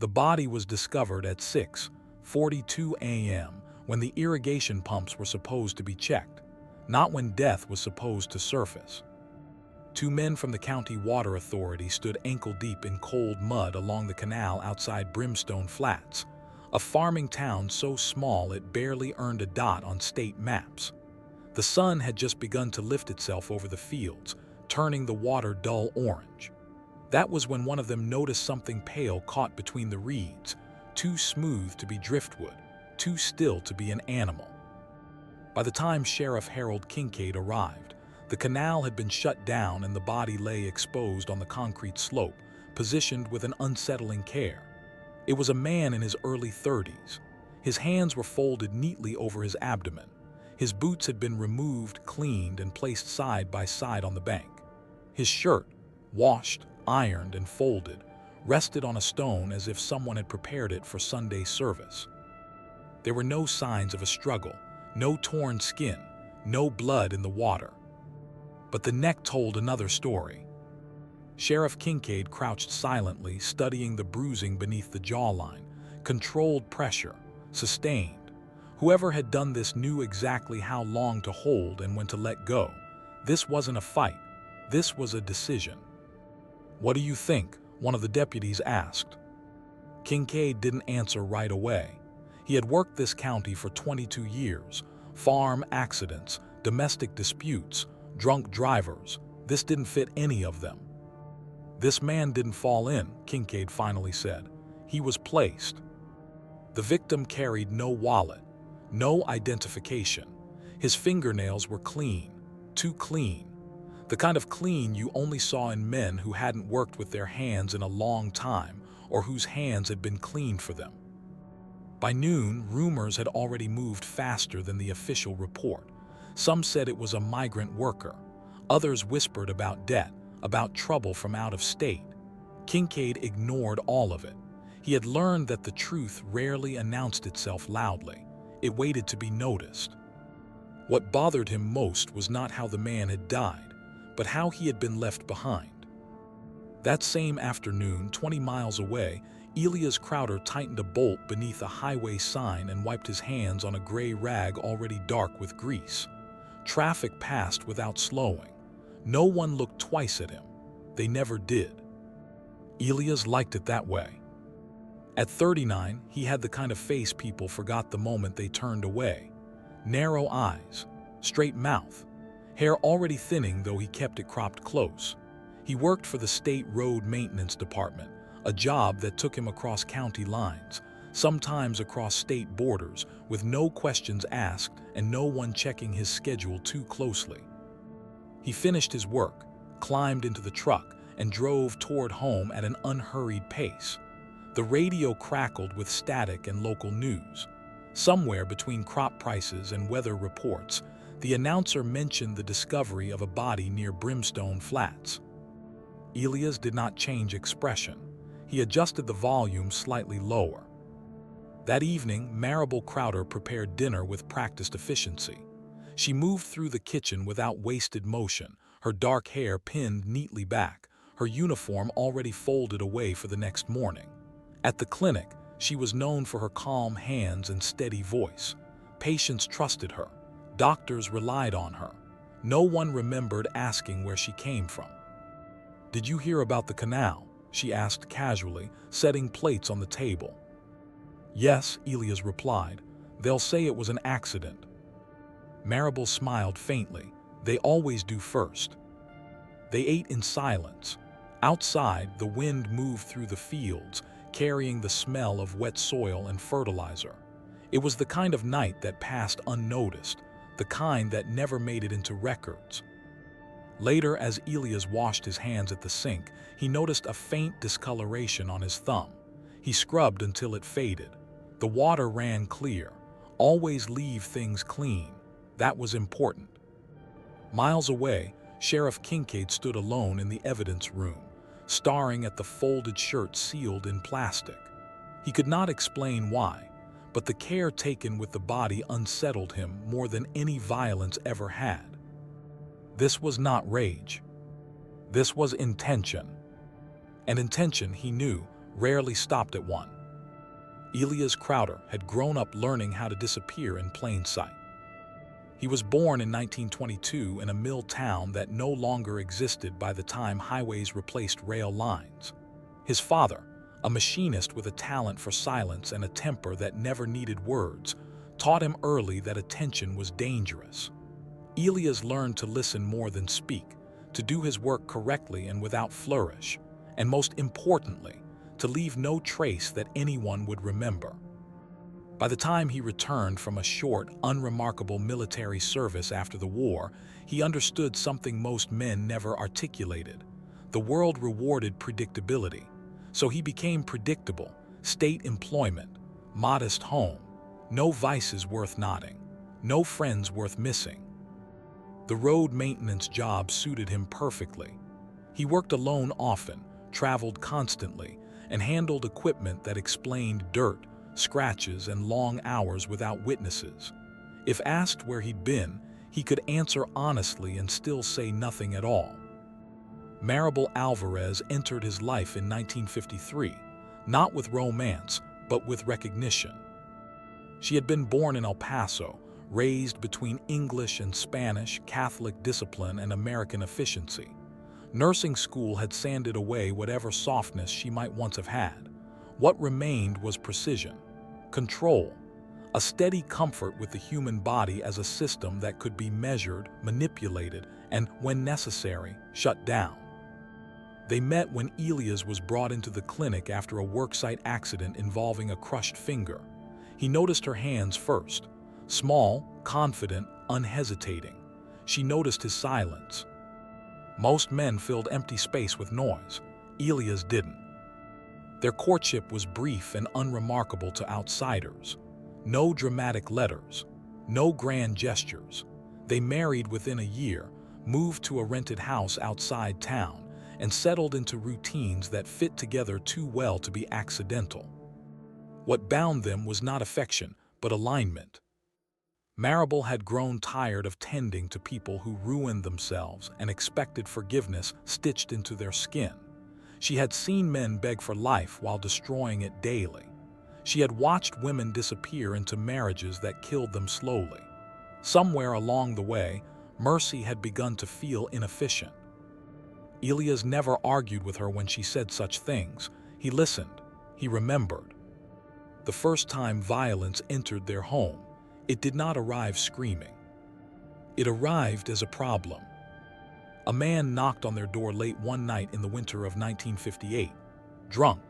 The body was discovered at 6:42 a.m. when the irrigation pumps were supposed to be checked, not when death was supposed to surface. Two men from the county water authority stood ankle-deep in cold mud along the canal outside Brimstone Flats, a farming town so small it barely earned a dot on state maps. The sun had just begun to lift itself over the fields, turning the water dull orange. That was when one of them noticed something pale caught between the reeds, too smooth to be driftwood, too still to be an animal. By the time Sheriff Harold Kincaid arrived, the canal had been shut down and the body lay exposed on the concrete slope, positioned with an unsettling care. It was a man in his early 30s. His hands were folded neatly over his abdomen. His boots had been removed, cleaned, and placed side by side on the bank. His shirt, washed, ironed, and folded, rested on a stone as if someone had prepared it for Sunday service. There were no signs of a struggle, no torn skin, no blood in the water. But the neck told another story. Sheriff Kincaid crouched silently, studying the bruising beneath the jawline. Controlled pressure, sustained. Whoever had done this knew exactly how long to hold and when to let go. This wasn't a fight. This was a decision. "What do you think?" one of the deputies asked. Kincaid didn't answer right away. He had worked this county for 22 years. Farm accidents, domestic disputes, drunk drivers. This didn't fit any of them. "This man didn't fall in," Kincaid finally said. "He was placed." The victim carried no wallet, no identification. His fingernails were clean, too clean. The kind of clean you only saw in men who hadn't worked with their hands in a long time or whose hands had been cleaned for them. By noon, rumors had already moved faster than the official report. Some said it was a migrant worker. Others whispered about debt, about trouble from out of state. Kincaid ignored all of it. He had learned that the truth rarely announced itself loudly. It waited to be noticed. What bothered him most was not how the man had died, but how he had been left behind. That same afternoon, 20 miles away, Elias Crowder tightened a bolt beneath a highway sign and wiped his hands on a gray rag already dark with grease. Traffic passed without slowing. No one looked twice at him. They never did. Elias liked it that way. At 39, he had the kind of face people forgot the moment they turned away. Narrow eyes, straight mouth, hair already thinning though he kept it cropped close. He worked for the State Road Maintenance Department, a job that took him across county lines, sometimes across state borders, with no questions asked and no one checking his schedule too closely. He finished his work, climbed into the truck, and drove toward home at an unhurried pace. The radio crackled with static and local news. Somewhere between crop prices and weather reports, the announcer mentioned the discovery of a body near Brimstone Flats. Elias did not change expression. He adjusted the volume slightly lower. That evening, Maribel Crowder prepared dinner with practiced efficiency. She moved through the kitchen without wasted motion, her dark hair pinned neatly back, her uniform already folded away for the next morning. At the clinic, she was known for her calm hands and steady voice. Patients trusted her. Doctors relied on her. No one remembered asking where she came from. "Did you hear about the canal?" she asked casually, setting plates on the table. "Yes," Elias replied. "They'll say it was an accident." Maribel smiled faintly. They always do first. They ate in silence. Outside, the wind moved through the fields, carrying the smell of wet soil and fertilizer. It was the kind of night that passed unnoticed, the kind that never made it into records. Later, as Elias washed his hands at the sink, he noticed a faint discoloration on his thumb. He scrubbed until it faded. The water ran clear. Always leave things clean. That was important. Miles away, Sheriff Kincaid stood alone in the evidence room, staring at the folded shirt sealed in plastic. He could not explain why, but the care taken with the body unsettled him more than any violence ever had. This was not rage. This was intention. And intention, he knew, rarely stopped at one. Elias Crowder had grown up learning how to disappear in plain sight. He was born in 1922 in a mill town that no longer existed by the time highways replaced rail lines. His father, a machinist with a talent for silence and a temper that never needed words, taught him early that attention was dangerous. Elias learned to listen more than speak, to do his work correctly and without flourish, and most importantly, to leave no trace that anyone would remember. By the time he returned from a short, unremarkable military service after the war, he understood something most men never articulated. The world rewarded predictability, so he became predictable: state employment, modest home, no vices worth noting, no friends worth missing. The road maintenance job suited him perfectly. He worked alone often, traveled constantly, and handled equipment that explained dirt, scratches, and long hours without witnesses. If asked where he'd been, he could answer honestly and still say nothing at all. Maribel Alvarez entered his life in 1953, not with romance, but with recognition. She had been born in El Paso, raised between English and Spanish, Catholic discipline and American efficiency. Nursing school had sanded away whatever softness she might once have had. What remained was precision, control, a steady comfort with the human body as a system that could be measured, manipulated, and, when necessary, shut down. They met when Elias was brought into the clinic after a worksite accident involving a crushed finger. He noticed her hands first, small, confident, unhesitating. She noticed his silence. Most men filled empty space with noise. Elias didn't. Their courtship was brief and unremarkable to outsiders. No dramatic letters, no grand gestures. They married within a year, moved to a rented house outside town, and settled into routines that fit together too well to be accidental. What bound them was not affection, but alignment. Maribel had grown tired of tending to people who ruined themselves and expected forgiveness stitched into their skin. She had seen men beg for life while destroying it daily. She had watched women disappear into marriages that killed them slowly. Somewhere along the way, mercy had begun to feel inefficient. Elias never argued with her when she said such things. He listened. He remembered. The first time violence entered their home, it did not arrive screaming. It arrived as a problem. A man knocked on their door late one night in the winter of 1958, drunk,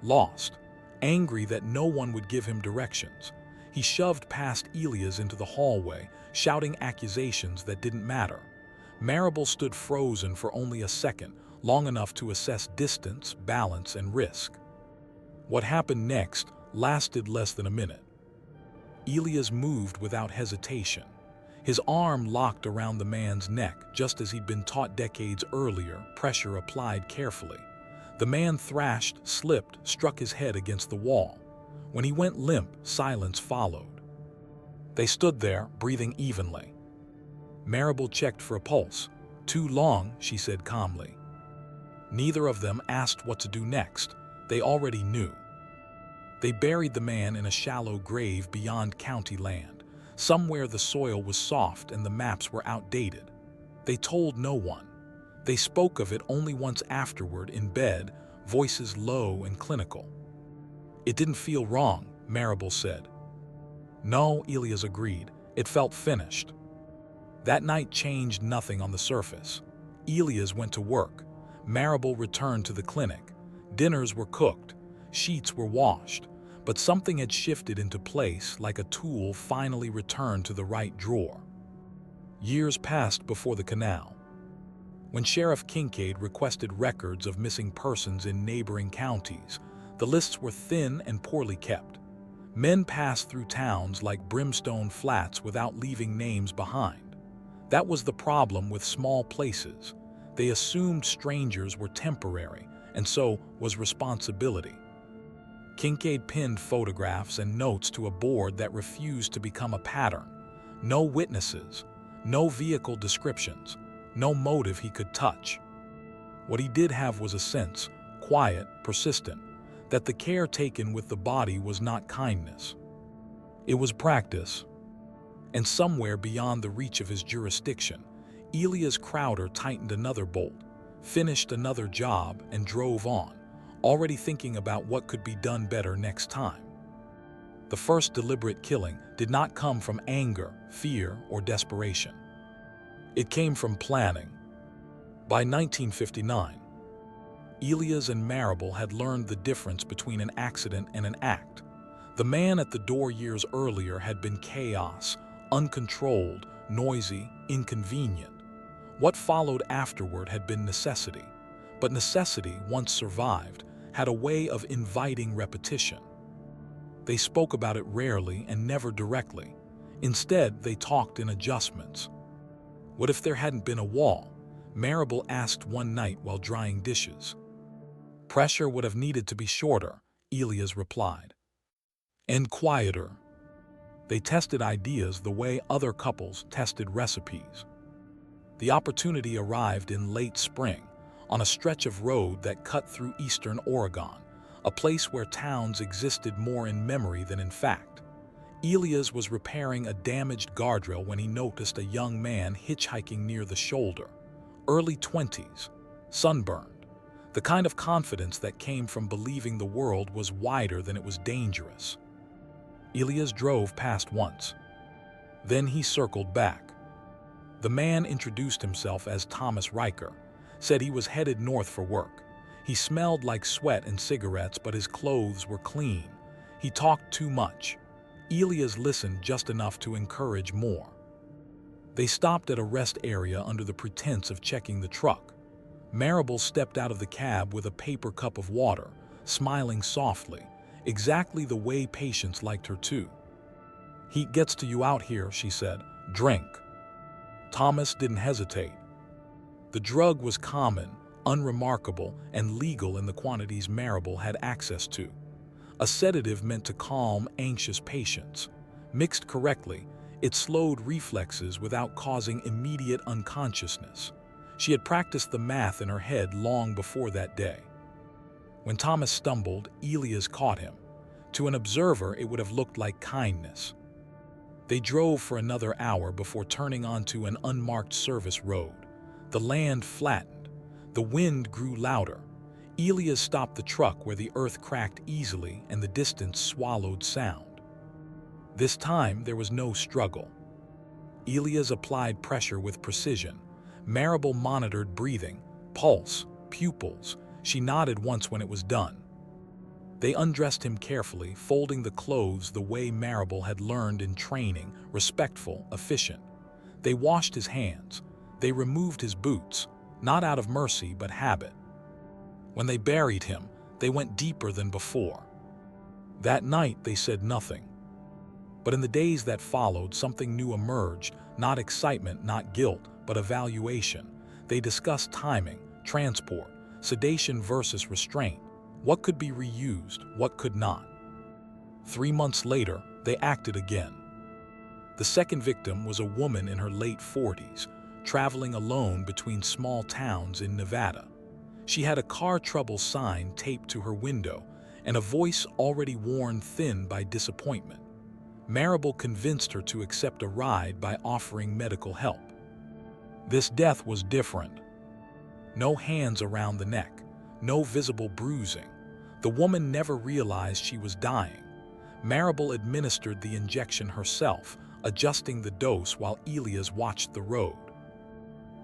lost, angry that no one would give him directions. He shoved past Elias into the hallway, shouting accusations that didn't matter. Maribel stood frozen for only a second, long enough to assess distance, balance, and risk. What happened next lasted less than a minute. Elias moved without hesitation. His arm locked around the man's neck, just as he'd been taught decades earlier, pressure applied carefully. The man thrashed, slipped, struck his head against the wall. When he went limp, silence followed. They stood there, breathing evenly. Maribel checked for a pulse. "Too long," she said calmly. Neither of them asked what to do next. They already knew. They buried the man in a shallow grave beyond county land. Somewhere the soil was soft and the maps were outdated. They told no one. They spoke of it only once afterward in bed, voices low and clinical. "It didn't feel wrong," Maribel said. "No," Elias agreed. "It felt finished." That night changed nothing on the surface. Elias went to work. Maribel returned to the clinic. Dinners were cooked. Sheets were washed. But something had shifted into place, like a tool finally returned to the right drawer. Years passed before the canal. When Sheriff Kincaid requested records of missing persons in neighboring counties, the lists were thin and poorly kept. Men passed through towns like Brimstone Flats without leaving names behind. That was the problem with small places. They assumed strangers were temporary, and so was responsibility. Kincaid pinned photographs and notes to a board that refused to become a pattern. No witnesses, no vehicle descriptions, no motive he could touch. What he did have was a sense, quiet, persistent, that the care taken with the body was not kindness. It was practice. And somewhere beyond the reach of his jurisdiction, Elias Crowder tightened another bolt, finished another job, and drove on, already thinking about what could be done better next time. The first deliberate killing did not come from anger, fear, or desperation. It came from planning. By 1959, Elias and Marable had learned the difference between an accident and an act. The man at the door years earlier had been chaos, uncontrolled, noisy, inconvenient. What followed afterward had been necessity, but necessity, once survived, had a way of inviting repetition. They spoke about it rarely and never directly. Instead, they talked in adjustments. What if there hadn't been a wall? Marable asked one night while drying dishes. Pressure would have needed to be shorter, Elias replied. And quieter. They tested ideas the way other couples tested recipes. The opportunity arrived in late spring, on a stretch of road that cut through eastern Oregon, a place where towns existed more in memory than in fact. Elias was repairing a damaged guardrail when he noticed a young man hitchhiking near the shoulder, early 20s, sunburned, the kind of confidence that came from believing the world was wider than it was dangerous. Elias drove past once. Then he circled back. The man introduced himself as Thomas Riker, said he was headed north for work. He smelled like sweat and cigarettes, but his clothes were clean. He talked too much. Elias listened just enough to encourage more. They stopped at a rest area under the pretense of checking the truck. Marable stepped out of the cab with a paper cup of water, smiling softly, exactly the way Patience liked her too. "Heat gets to you out here," she said. "Drink." Thomas didn't hesitate. The drug was common, unremarkable, and legal in the quantities Marable had access to. A sedative meant to calm anxious patients. Mixed correctly, it slowed reflexes without causing immediate unconsciousness. She had practiced the math in her head long before that day. When Thomas stumbled, Elias caught him. To an observer, it would have looked like kindness. They drove for another hour before turning onto an unmarked service road. The land flattened. The wind grew louder. Elias stopped the truck where the earth cracked easily and the distance swallowed sound. This time, there was no struggle. Elias applied pressure with precision. Marable monitored breathing, pulse, pupils. She nodded once when it was done. They undressed him carefully, folding the clothes the way Marable had learned in training, respectful, efficient. They washed his hands. They removed his boots, not out of mercy but habit. When they buried him, they went deeper than before. That night, they said nothing. But in the days that followed, something new emerged, not excitement, not guilt, but evaluation. They discussed timing, transport, sedation versus restraint. What could be reused, what could not? 3 months later, they acted again. The second victim was a woman in her late 40s, traveling alone between small towns in Nevada. She had a car trouble sign taped to her window and a voice already worn thin by disappointment. Marable convinced her to accept a ride by offering medical help. This death was different. No hands around the neck, no visible bruising. The woman never realized she was dying. Marable administered the injection herself, adjusting the dose while Elias watched the road.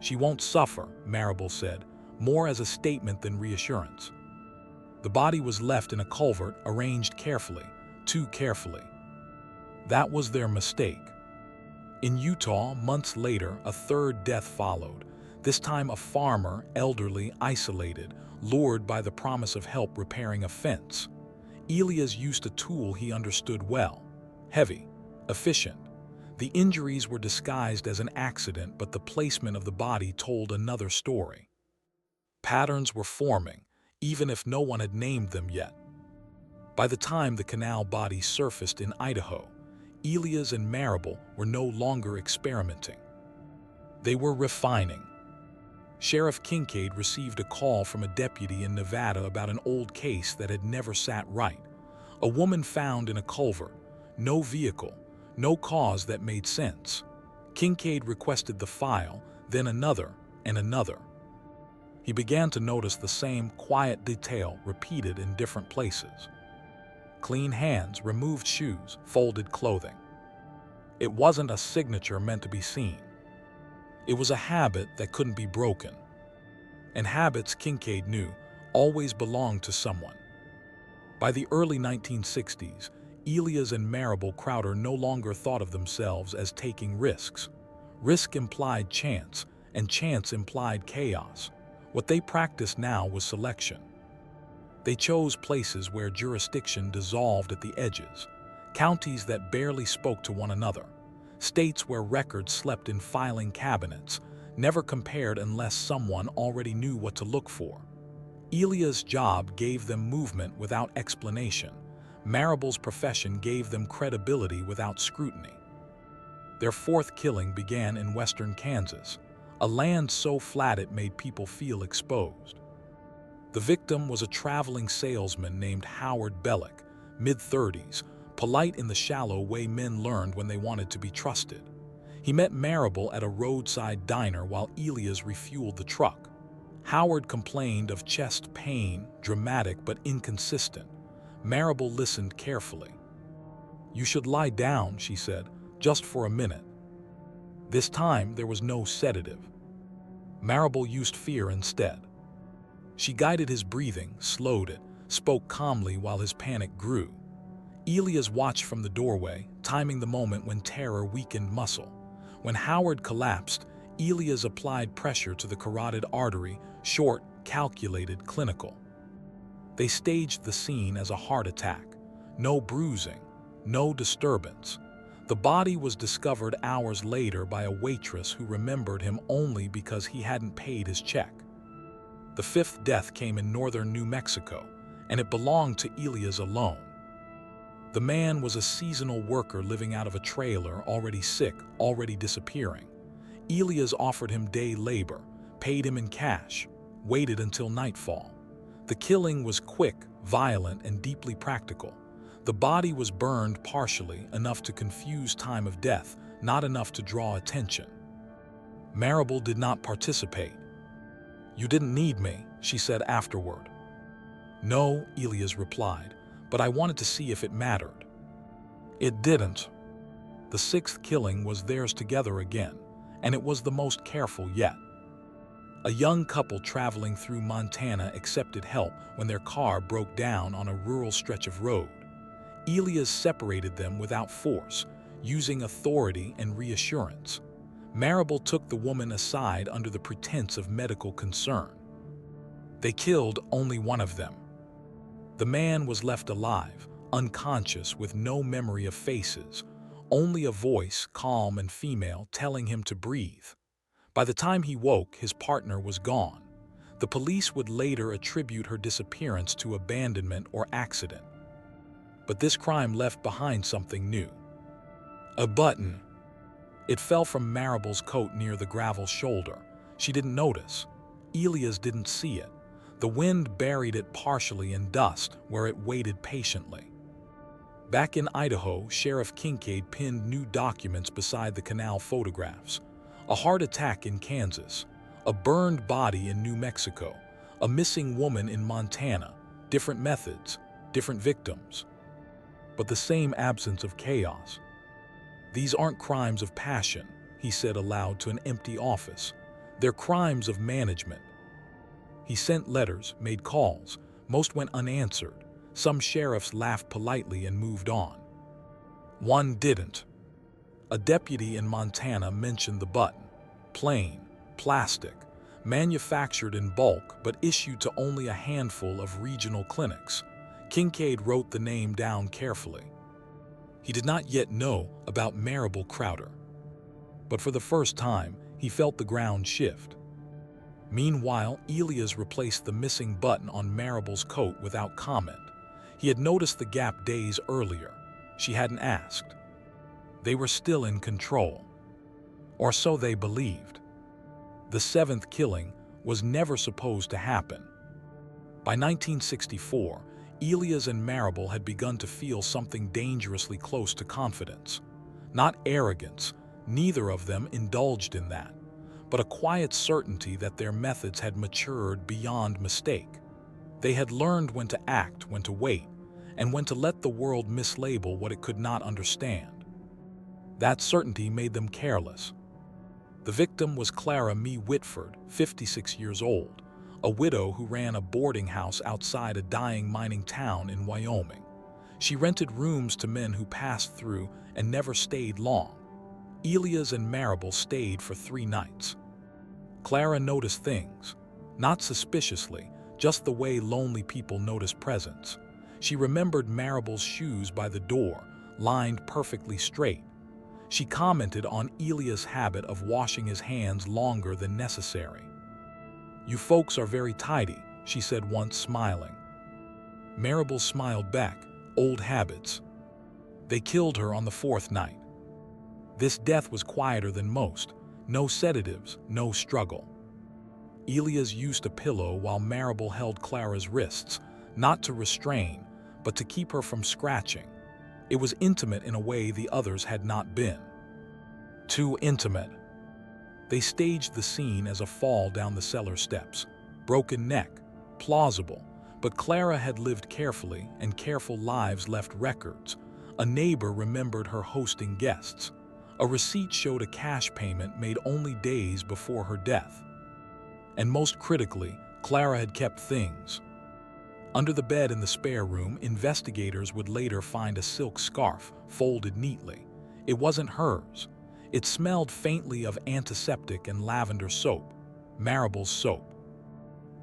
"She won't suffer," Marable said, more as a statement than reassurance. The body was left in a culvert, arranged carefully, too carefully. That was their mistake. In Utah, months later, a third death followed. This time a farmer, elderly, isolated, lured by the promise of help repairing a fence. Elias used a tool he understood well. Heavy, efficient. The injuries were disguised as an accident, but the placement of the body told another story. Patterns were forming, even if no one had named them yet. By the time the canal body surfaced in Idaho, Elias and Marable were no longer experimenting. They were refining. Sheriff Kincaid received a call from a deputy in Nevada about an old case that had never sat right. A woman found in a culvert, no vehicle, no cause that made sense. Kincaid requested the file, then another and another. He began to notice the same quiet detail repeated in different places. Clean hands, removed shoes, folded clothing. It wasn't a signature meant to be seen. It was a habit that couldn't be broken. And habits, Kincaid knew, always belonged to someone. By the early 1960s, Elias and Marable Crowder no longer thought of themselves as taking risks. Risk implied chance, and chance implied chaos. What they practiced now was selection. They chose places where jurisdiction dissolved at the edges, counties that barely spoke to one another, states where records slept in filing cabinets, never compared unless someone already knew what to look for. Elias' job gave them movement without explanation. Marable's profession gave them credibility without scrutiny. Their fourth killing began in western Kansas, a land so flat it made people feel exposed. The victim was a traveling salesman named Howard Bellick, mid-30s, polite in the shallow way men learned when they wanted to be trusted. He met Marable at a roadside diner while Elias refueled the truck. Howard complained of chest pain, dramatic but inconsistent. Marable listened carefully. "You should lie down," she said, "just for a minute." This time there was no sedative. Marable used fear instead. She guided his breathing, slowed it, spoke calmly while his panic grew. Elias watched from the doorway, timing the moment when terror weakened muscle. When Howard collapsed, Elias applied pressure to the carotid artery, short, calculated, clinical. They staged the scene as a heart attack. No bruising, no disturbance. The body was discovered hours later by a waitress who remembered him only because he hadn't paid his check. The fifth death came in northern New Mexico, and it belonged to Elias alone. The man was a seasonal worker living out of a trailer, already sick, already disappearing. Elias offered him day labor, paid him in cash, waited until nightfall. The killing was quick, violent, and deeply practical. The body was burned partially, enough to confuse time of death, not enough to draw attention. Marable did not participate. "You didn't need me," she said afterward. "No," Elias replied, "but I wanted to see if it mattered." It didn't. The sixth killing was theirs together again, and it was the most careful yet. A young couple traveling through Montana accepted help when their car broke down on a rural stretch of road. Elias separated them without force, using authority and reassurance. Marable took the woman aside under the pretense of medical concern. They killed only one of them. The man was left alive, unconscious, with no memory of faces, only a voice, calm and female, telling him to breathe. By the time he woke, his partner was gone. The police would later attribute her disappearance to abandonment or accident. But this crime left behind something new. A button. It fell from Marable's coat near the gravel shoulder. She didn't notice. Elias didn't see it. The wind buried it partially in dust, where it waited patiently. Back in Idaho, Sheriff Kincaid pinned new documents beside the canal photographs. A heart attack in Kansas, a burned body in New Mexico, a missing woman in Montana, different methods, different victims, but the same absence of chaos. "These aren't crimes of passion," he said aloud to an empty office. "They're crimes of management." He sent letters, made calls. Most went unanswered. Some sheriffs laughed politely and moved on. One didn't. A deputy in Montana mentioned the button. Plain, plastic, manufactured in bulk but issued to only a handful of regional clinics. Kincaid wrote the name down carefully. He did not yet know about Marable Crowder. But for the first time, he felt the ground shift. Meanwhile, Elias replaced the missing button on Marable's coat without comment. He had noticed the gap days earlier. She hadn't asked. They were still in control. Or so they believed. The seventh killing was never supposed to happen. By 1964, Elias and Marable had begun to feel something dangerously close to confidence. Not arrogance, neither of them indulged in that, but a quiet certainty that their methods had matured beyond mistake. They had learned when to act, when to wait, and when to let the world mislabel what it could not understand. That certainty made them careless. The victim was Clara Mee Whitford, 56 years old, a widow who ran a boarding house outside a dying mining town in Wyoming. She rented rooms to men who passed through and never stayed long. Elias and Marable stayed for 3 nights. Clara noticed things, not suspiciously, just the way lonely people notice presence. She remembered Marable's shoes by the door, lined perfectly straight. She commented on Elias' habit of washing his hands longer than necessary. "You folks are very tidy," she said once, smiling. Marable smiled back. "Old habits." They killed her on the 4th night. This death was quieter than most. No sedatives, no struggle. Elias used a pillow while Marable held Clara's wrists, not to restrain, but to keep her from scratching. It was intimate in a way the others had not been. Too intimate. They staged the scene as a fall down the cellar steps. Broken neck, plausible, but Clara had lived carefully, and careful lives left records. A neighbor remembered her hosting guests. A receipt showed a cash payment made only days before her death. And most critically, Clara had kept things. Under the bed in the spare room, investigators would later find a silk scarf, folded neatly. It wasn't hers. It smelled faintly of antiseptic and lavender soap, Marable's soap.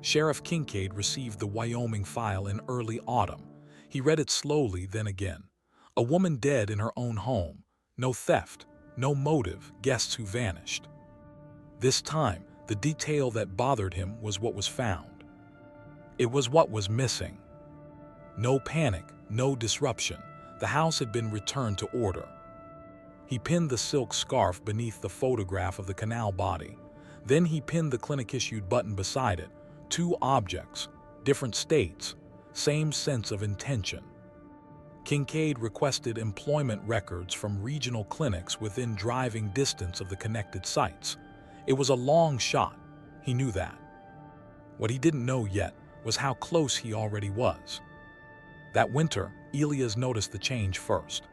Sheriff Kincaid received the Wyoming file in early autumn. He read it slowly, then again. A woman dead in her own home. No theft, no motive, guests who vanished. This time, the detail that bothered him was what was found. It was what was missing. No panic, no disruption. The house had been returned to order. He pinned the silk scarf beneath the photograph of the canal body. Then he pinned the clinic-issued button beside it. 2 objects, different states, same sense of intention. Kincaid requested employment records from regional clinics within driving distance of the connected sites. It was a long shot. He knew that. What he didn't know yet was how close he already was. That winter, Elias noticed the change first.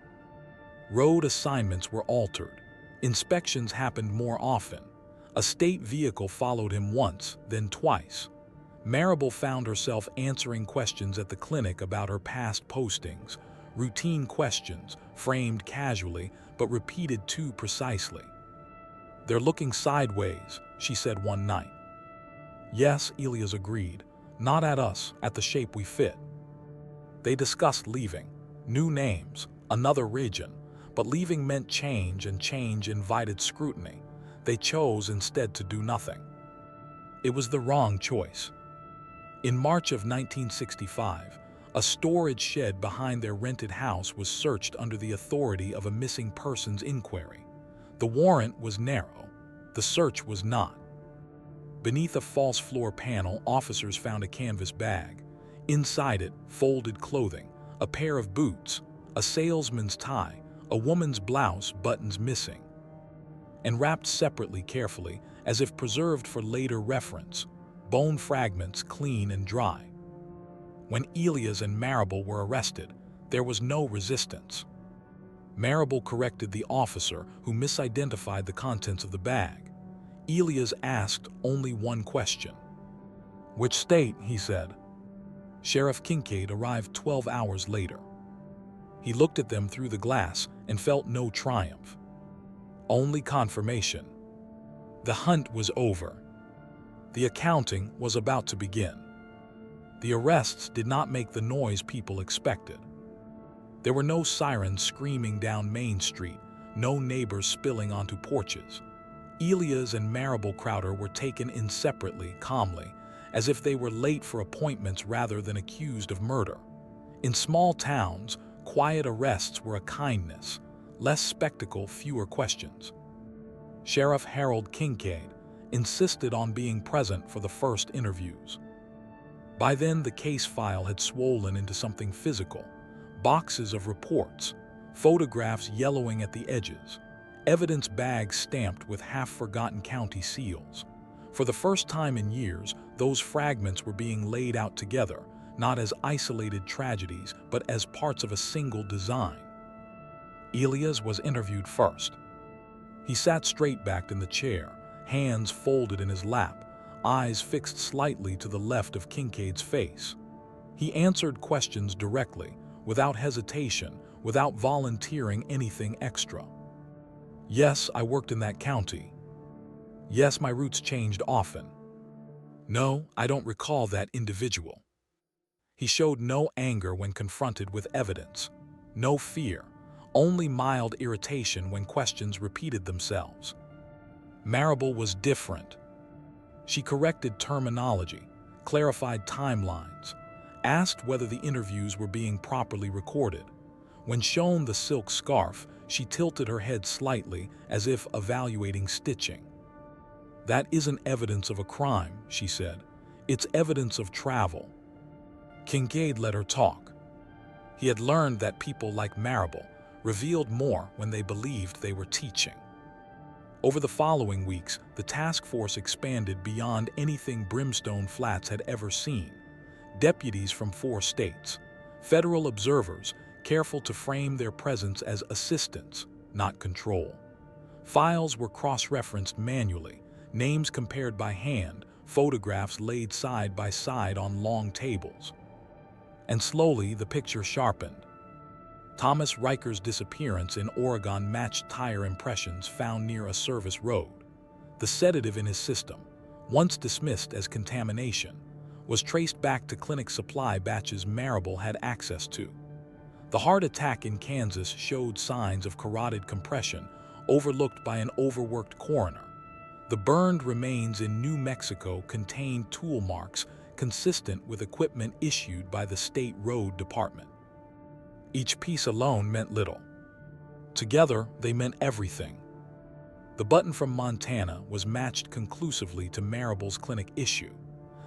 Road assignments were altered. Inspections happened more often. A state vehicle followed him once, then twice. Marable found herself answering questions at the clinic about her past postings, routine questions, framed casually, but repeated too precisely. "They're looking sideways," she said one night. "Yes," Elias agreed. "Not at us, at the shape we fit." They discussed leaving. New names, another region, but leaving meant change, and change invited scrutiny. They chose instead to do nothing. It was the wrong choice. In March of 1965, a storage shed behind their rented house was searched under the authority of a missing persons inquiry. The warrant was narrow. The search was not. Beneath a false floor panel, officers found a canvas bag. Inside it, folded clothing, a pair of boots, a salesman's tie, a woman's blouse, buttons missing. And wrapped separately carefully, as if preserved for later reference, bone fragments clean and dry. When Elias and Marable were arrested, there was no resistance. Marable corrected the officer who misidentified the contents of the bag. Elias asked only one question. "Which state?" he said. Sheriff Kincaid arrived 12 hours later. He looked at them through the glass and felt no triumph. Only confirmation. The hunt was over. The accounting was about to begin. The arrests did not make the noise people expected. There were no sirens screaming down Main Street, no neighbors spilling onto porches. Elias and Marable Crowder were taken in separately, calmly, as if they were late for appointments rather than accused of murder. In small towns, quiet arrests were a kindness, less spectacle, fewer questions. Sheriff Harold Kincaid, insisted on being present for the first interviews. By then, the case file had swollen into something physical: boxes of reports, photographs yellowing at the edges, evidence bags stamped with half-forgotten county seals. For the first time in years, those fragments were being laid out together, not as isolated tragedies, but as parts of a single design. Elias was interviewed first. He sat straight-backed in the chair, hands folded in his lap, eyes fixed slightly to the left of Kincaid's face. He answered questions directly, without hesitation, without volunteering anything extra. Yes, I worked in that county. Yes, my routes changed often. No, I don't recall that individual. He showed no anger when confronted with evidence, no fear, only mild irritation when questions repeated themselves. Marable was different. She corrected terminology, clarified timelines, asked whether the interviews were being properly recorded. When shown the silk scarf, she tilted her head slightly as if evaluating stitching. "That isn't evidence of a crime," she said. "It's evidence of travel." Kincaid let her talk. He had learned that people like Marable revealed more when they believed they were teaching. Over the following weeks, the task force expanded beyond anything Brimstone Flats had ever seen. Deputies from 4 states, federal observers, careful to frame their presence as assistance, not control. Files were cross-referenced manually, names compared by hand, photographs laid side by side on long tables. And slowly the picture sharpened. Thomas Riker's disappearance in Oregon matched tire impressions found near a service road. The sedative in his system, once dismissed as contamination, was traced back to clinic supply batches Marable had access to. The heart attack in Kansas showed signs of carotid compression, overlooked by an overworked coroner. The burned remains in New Mexico contained tool marks consistent with equipment issued by the State Road Department. Each piece alone meant little. Together, they meant everything. The button from Montana was matched conclusively to Marable's clinic issue.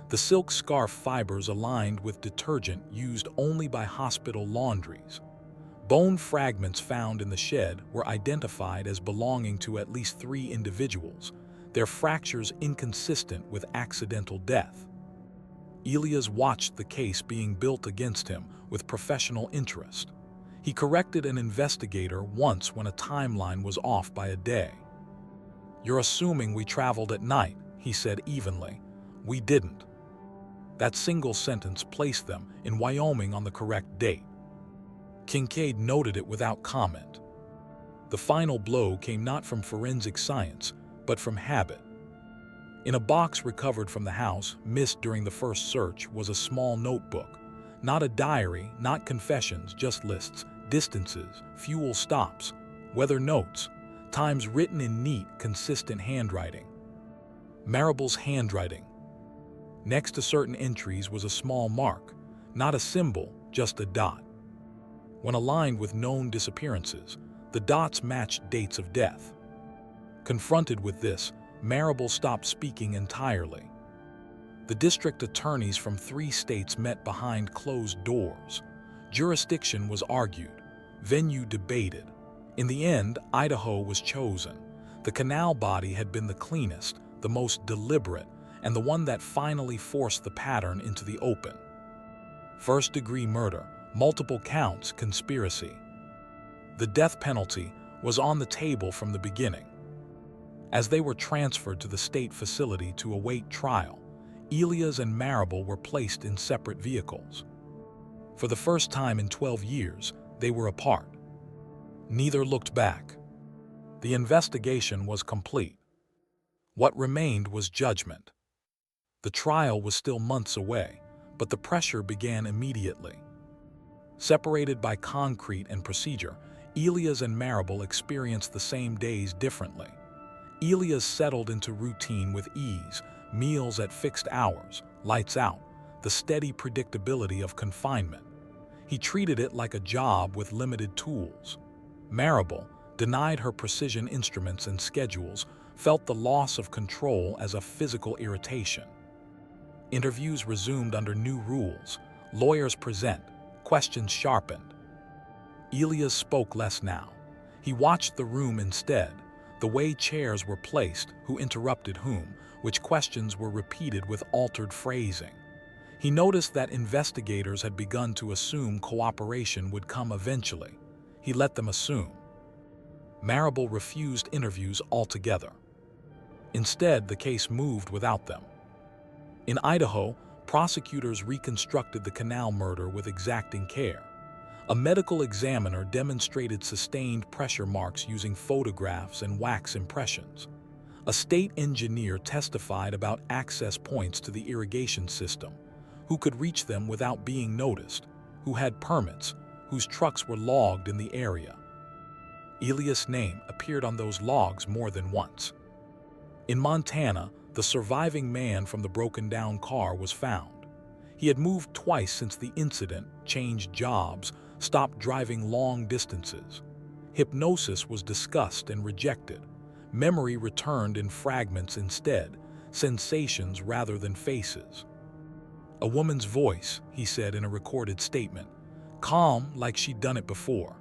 The silk scarf fibers aligned with detergent used only by hospital laundries. Bone fragments found in the shed were identified as belonging to at least 3 individuals, their fractures inconsistent with accidental death. Elias watched the case being built against him with professional interest. He corrected an investigator once when a timeline was off by a day. "You're assuming we traveled at night," he said evenly. "We didn't." That single sentence placed them in Wyoming on the correct date. Kincaid noted it without comment. The final blow came not from forensic science, but from habit. In a box recovered from the house, missed during the first search, was a small notebook. Not a diary, not confessions, just lists, distances, fuel stops, weather notes, times written in neat, consistent handwriting. Marable's handwriting. Next to certain entries was a small mark, not a symbol, just a dot. When aligned with known disappearances, the dots matched dates of death. Confronted with this, Marable stopped speaking entirely. The district attorneys from 3 states met behind closed doors. Jurisdiction was argued, venue debated. In the end, Idaho was chosen. The canal body had been the cleanest, the most deliberate, and the one that finally forced the pattern into the open. First-degree murder, multiple counts, conspiracy. The death penalty was on the table from the beginning. As they were transferred to the state facility to await trial, Elias and Marable were placed in separate vehicles. For the first time in 12 years, they were apart. Neither looked back. The investigation was complete. What remained was judgment. The trial was still months away, but the pressure began immediately. Separated by concrete and procedure, Elias and Marable experienced the same days differently. Elias settled into routine with ease, meals at fixed hours, lights out, the steady predictability of confinement. He treated it like a job with limited tools. Marable, denied her precision instruments and schedules, felt the loss of control as a physical irritation. Interviews resumed under new rules. Lawyers present, questions sharpened. Elias spoke less now. He watched the room instead, the way chairs were placed, who interrupted whom, which questions were repeated with altered phrasing. He noticed that investigators had begun to assume cooperation would come eventually. He let them assume. Marable refused interviews altogether. Instead, the case moved without them. In Idaho, prosecutors reconstructed the canal murder with exacting care. A medical examiner demonstrated sustained pressure marks using photographs and wax impressions. A state engineer testified about access points to the irrigation system, who could reach them without being noticed, who had permits, whose trucks were logged in the area. Elias' name appeared on those logs more than once. In Montana, the surviving man from the broken-down car was found. He had moved twice since the incident, changed jobs, stopped driving long distances. Hypnosis was discussed and rejected. Memory returned in fragments instead, sensations rather than faces. A woman's voice, he said in a recorded statement, calm like she'd done it before.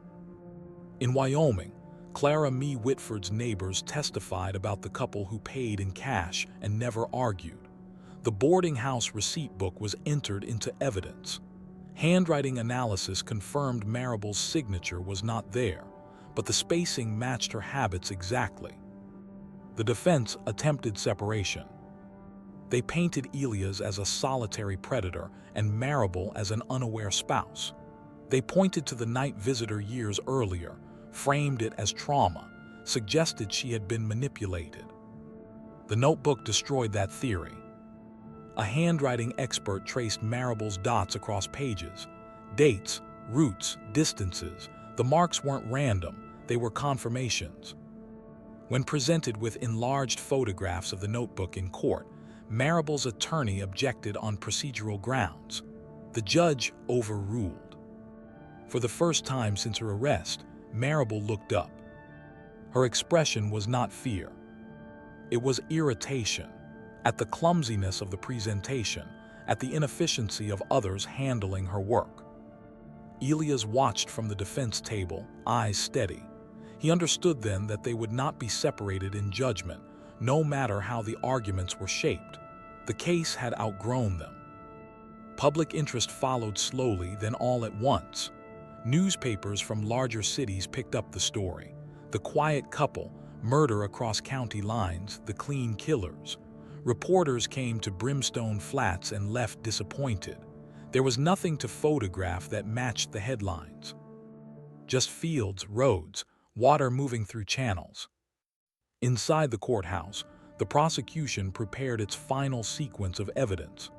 In Wyoming, Clara Mee Whitford's neighbors testified about the couple who paid in cash and never argued. The boarding house receipt book was entered into evidence. Handwriting analysis confirmed Marable's signature was not there, but the spacing matched her habits exactly. The defense attempted separation. They painted Elias as a solitary predator and Marable as an unaware spouse. They pointed to the night visitor years earlier, framed it as trauma, suggested she had been manipulated. The notebook destroyed that theory. A handwriting expert traced Marable's dots across pages. Dates, routes, distances. The marks weren't random, they were confirmations. When presented with enlarged photographs of the notebook in court, Marable's attorney objected on procedural grounds. The judge overruled. For the first time since her arrest, Marable looked up. Her expression was not fear. It was irritation, at the clumsiness of the presentation, at the inefficiency of others handling her work. Elias watched from the defense table, eyes steady. He understood then that they would not be separated in judgment, no matter how the arguments were shaped. The case had outgrown them. Public interest followed slowly, then all at once. Newspapers from larger cities picked up the story. The quiet couple, murder across county lines, the clean killers. Reporters came to Brimstone Flats and left disappointed. There was nothing to photograph that matched the headlines. Just fields, roads, water moving through channels. Inside the courthouse, the prosecution prepared its final sequence of evidence.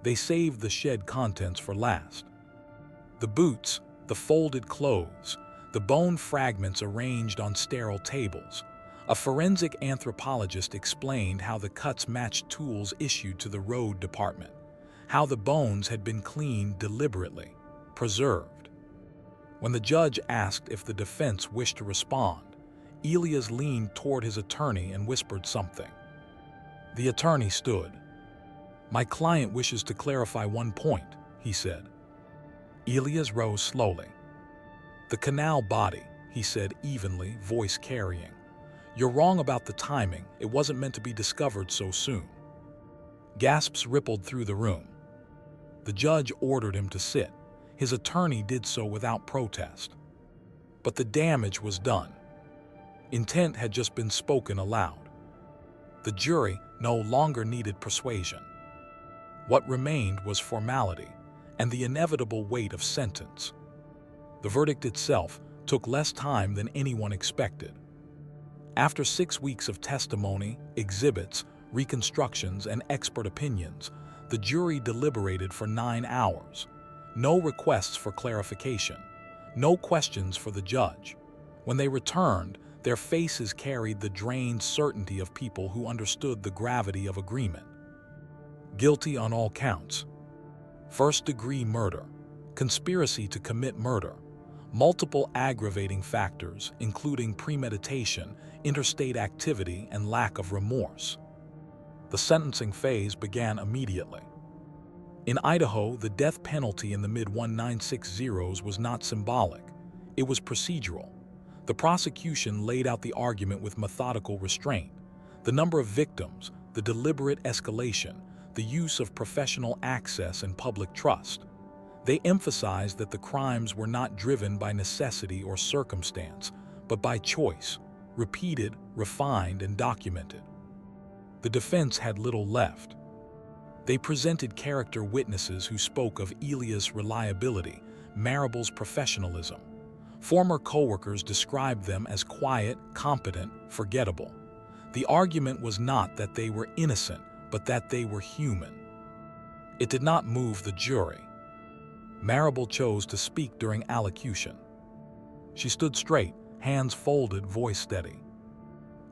They saved the shed contents for last. The boots, the folded clothes, the bone fragments arranged on sterile tables. A forensic anthropologist explained how the cuts matched tools issued to the road department, how the bones had been cleaned deliberately, preserved. When the judge asked if the defense wished to respond, Elias leaned toward his attorney and whispered something. The attorney stood. "My client wishes to clarify one point," he said. Elias rose slowly. "The canal body," he said evenly, voice carrying. "You're wrong about the timing. It wasn't meant to be discovered so soon." Gasps rippled through the room. The judge ordered him to sit. His attorney did so without protest. But the damage was done. Intent had just been spoken aloud. The jury no longer needed persuasion. What remained was formality and the inevitable weight of sentence. The verdict itself took less time than anyone expected. After 6 weeks of testimony, exhibits, reconstructions, and expert opinions, the jury deliberated for 9 hours. No requests for clarification, no questions for the judge. When they returned, their faces carried the drained certainty of people who understood the gravity of agreement. Guilty on all counts. First-degree murder, conspiracy to commit murder, multiple aggravating factors, including premeditation, interstate activity, and lack of remorse. The sentencing phase began immediately. In Idaho, the death penalty in the mid-1960s was not symbolic. It was procedural. The prosecution laid out the argument with methodical restraint. The number of victims, the deliberate escalation, the use of professional access and public trust. They emphasized that the crimes were not driven by necessity or circumstance, but by choice, repeated, refined, and documented. The defense had little left. They presented character witnesses who spoke of Elia's reliability, Marable's professionalism. Former co-workers described them as quiet, competent, forgettable. The argument was not that they were innocent, but that they were human. It did not move the jury. Marable chose to speak during allocution. She stood straight, hands folded, voice steady.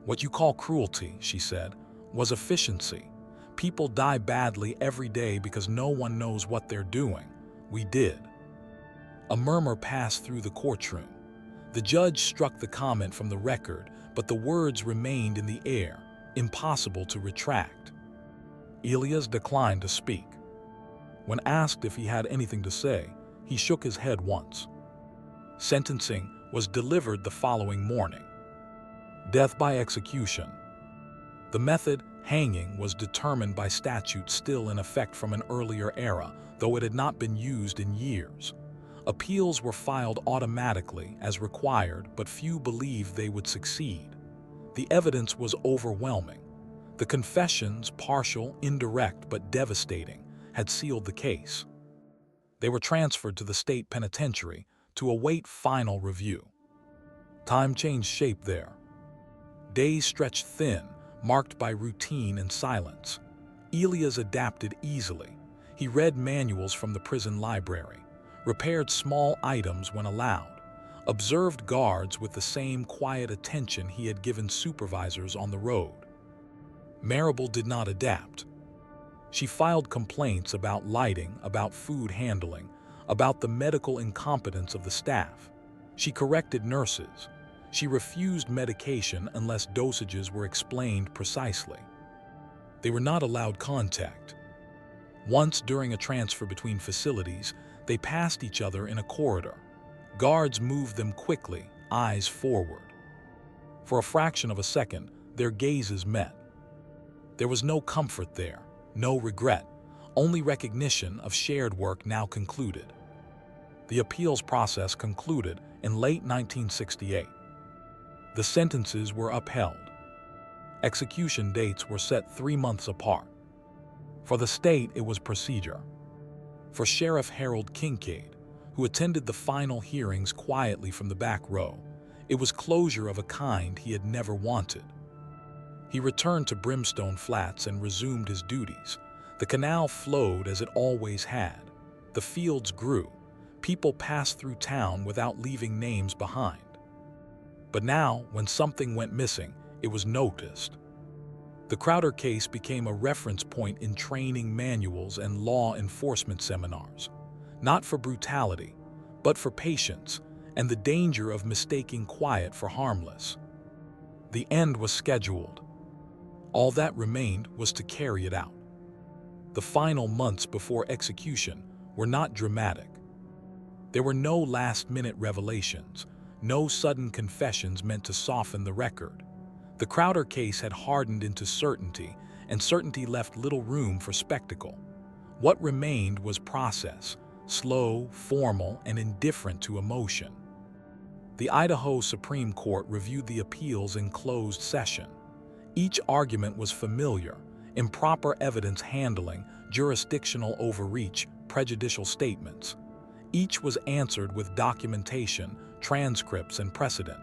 "What you call cruelty," she said, "was efficiency. People die badly every day because no one knows what they're doing. We did." A murmur passed through the courtroom. The judge struck the comment from the record, but the words remained in the air, impossible to retract. Elias declined to speak. When asked if he had anything to say, he shook his head once. Sentencing was delivered the following morning. Death by execution. The method, hanging, was determined by statute still in effect from an earlier era, though it had not been used in years. Appeals were filed automatically as required, but few believed they would succeed. The evidence was overwhelming. The confessions, partial, indirect, but devastating, had sealed the case. They were transferred to the state penitentiary to await final review. Time changed shape there. Days stretched thin, marked by routine and silence. Elias adapted easily. He read manuals from the prison library, repaired small items when allowed, observed guards with the same quiet attention he had given supervisors on the road. Marable did not adapt. She filed complaints about lighting, about food handling, about the medical incompetence of the staff. She corrected nurses. She refused medication unless dosages were explained precisely. They were not allowed contact. Once, during a transfer between facilities, they passed each other in a corridor. Guards moved them quickly, eyes forward. For a fraction of a second, their gazes met. There was no comfort there, no regret, only recognition of shared work now concluded. The appeals process concluded in late 1968. The sentences were upheld. Execution dates were set 3 months apart. For the state, it was procedure. For Sheriff Harold Kincaid, who attended the final hearings quietly from the back row, it was closure of a kind he had never wanted. He returned to Brimstone Flats and resumed his duties. The canal flowed as it always had. The fields grew. People passed through town without leaving names behind. But now, when something went missing, it was noticed. The Crowder case became a reference point in training manuals and law enforcement seminars, not for brutality, but for patience and the danger of mistaking quiet for harmless. The end was scheduled. All that remained was to carry it out. The final months before execution were not dramatic. There were no last-minute revelations, no sudden confessions meant to soften the record. The Crowder case had hardened into certainty, and certainty left little room for spectacle. What remained was process, slow, formal, and indifferent to emotion. The Idaho Supreme Court reviewed the appeals in closed session. Each argument was familiar: improper evidence handling, jurisdictional overreach, prejudicial statements. Each was answered with documentation, transcripts, and precedent.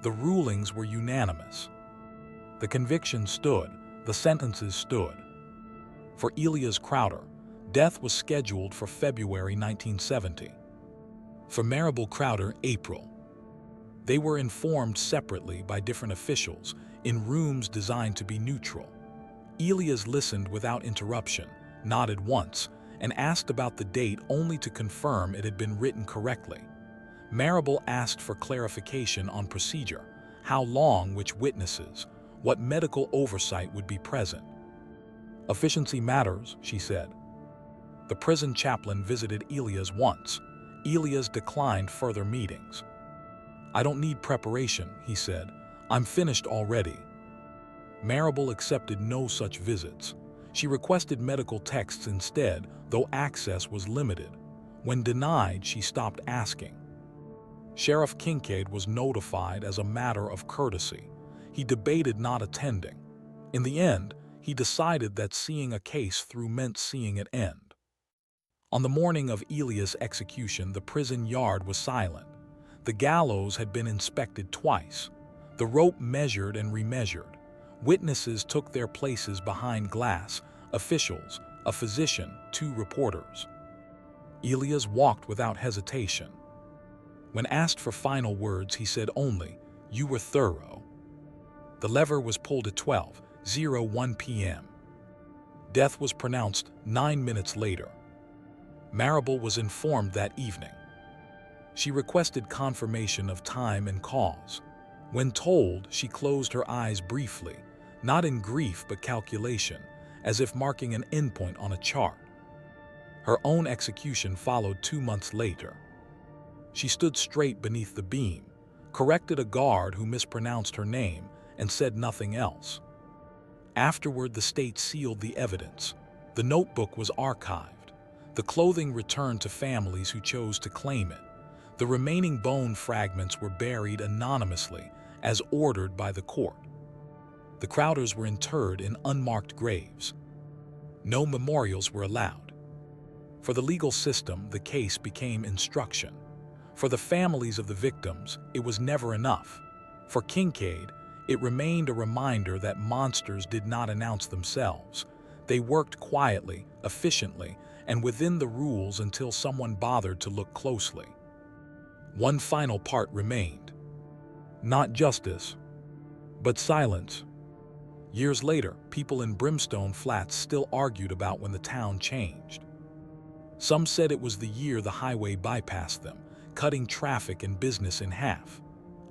The rulings were unanimous. The convictions stood, the sentences stood. For Elias Crowder, death was scheduled for February 1970. For Marable Crowder, April. They were informed separately by different officials in rooms designed to be neutral. Elias listened without interruption, nodded once, and asked about the date only to confirm it had been written correctly. Marable asked for clarification on procedure, how long, which witnesses, what medical oversight would be present. Efficiency matters, she said. The prison chaplain visited Elias once. Elias declined further meetings. I don't need preparation, he said. I'm finished already. Marable accepted no such visits. She requested medical texts instead, though access was limited. When denied, she stopped asking. Sheriff Kincaid was notified as a matter of courtesy. He debated not attending. In the end, he decided that seeing a case through meant seeing it end. On the morning of Elias' execution, the prison yard was silent. The gallows had been inspected twice. The rope measured and remeasured. Witnesses took their places behind glass, officials, a physician, 2 reporters. Elias walked without hesitation. When asked for final words, he said only, "You were thorough." The lever was pulled at 12:01 p.m. Death was pronounced 9 minutes later. Marable was informed that evening. She requested confirmation of time and cause. When told, she closed her eyes briefly, not in grief but calculation, as if marking an endpoint on a chart. Her own execution followed 2 months later. She stood straight beneath the beam, corrected a guard who mispronounced her name, and said nothing else. Afterward, the state sealed the evidence. The notebook was archived. The clothing returned to families who chose to claim it. The remaining bone fragments were buried anonymously, as ordered by the court. The Crowders were interred in unmarked graves. No memorials were allowed. For the legal system, the case became instruction. For the families of the victims, it was never enough. For Kincaid, it remained a reminder that monsters did not announce themselves. They worked quietly, efficiently, and within the rules until someone bothered to look closely. One final part remained. Not justice, but silence. Years later, people in Brimstone Flats still argued about when the town changed. Some said it was the year the highway bypassed them, cutting traffic and business in half.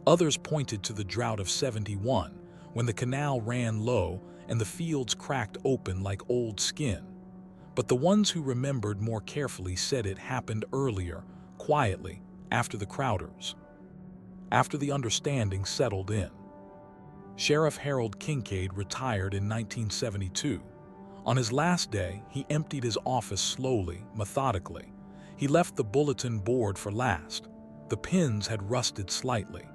Others pointed to the drought of '71, when the canal ran low and the fields cracked open like old skin. But the ones who remembered more carefully said it happened earlier, quietly, after the Crowders. After the understanding settled in. Sheriff Harold Kincaid retired in 1972. On his last day, he emptied his office slowly, methodically. He left the bulletin board for last. The pins had rusted slightly,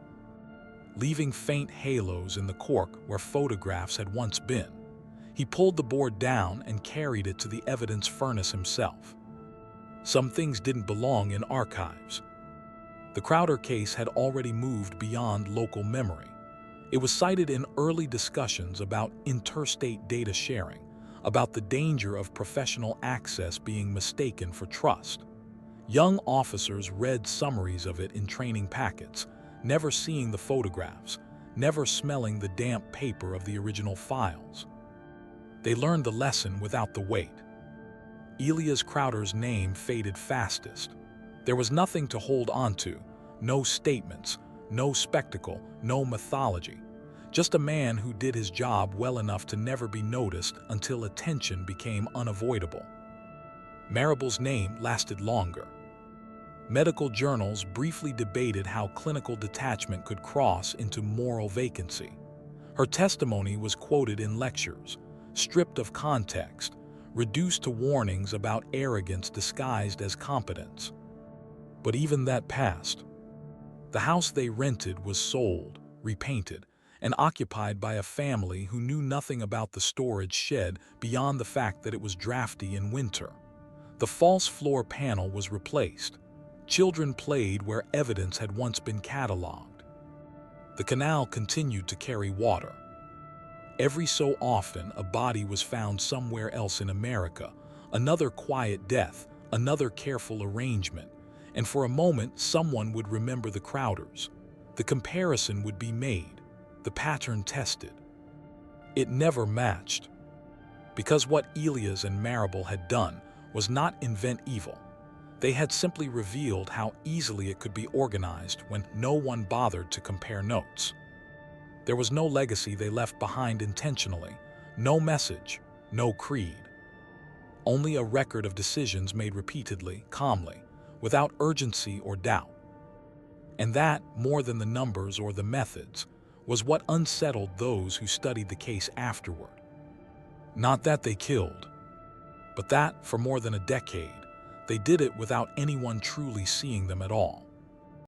leaving faint halos in the cork where photographs had once been. He pulled the board down and carried it to the evidence furnace himself. Some things didn't belong in archives. The Crowder case had already moved beyond local memory. It was cited in early discussions about interstate data sharing, about the danger of professional access being mistaken for trust. Young officers read summaries of it in training packets, never seeing the photographs, never smelling the damp paper of the original files. They learned the lesson without the weight. Elias Crowder's name faded fastest. There was nothing to hold onto, no statements, no spectacle, no mythology. Just a man who did his job well enough to never be noticed until attention became unavoidable. Marable's name lasted longer. Medical journals briefly debated how clinical detachment could cross into moral vacancy. Her testimony was quoted in lectures, stripped of context, reduced to warnings about arrogance disguised as competence. But even that passed. The house they rented was sold, repainted, and occupied by a family who knew nothing about the storage shed beyond the fact that it was drafty in winter. The false floor panel was replaced. Children played where evidence had once been cataloged. The canal continued to carry water. Every so often, a body was found somewhere else in America, another quiet death, another careful arrangement, and for a moment someone would remember the Crowders. The comparison would be made, the pattern tested. It never matched. Because what Elias and Marable had done was not invent evil. They had simply revealed how easily it could be organized when no one bothered to compare notes. There was no legacy they left behind intentionally, no message, no creed. Only a record of decisions made repeatedly, calmly, without urgency or doubt. And that, more than the numbers or the methods, was what unsettled those who studied the case afterward. Not that they killed, but that, for more than a decade, they did it without anyone truly seeing them at all.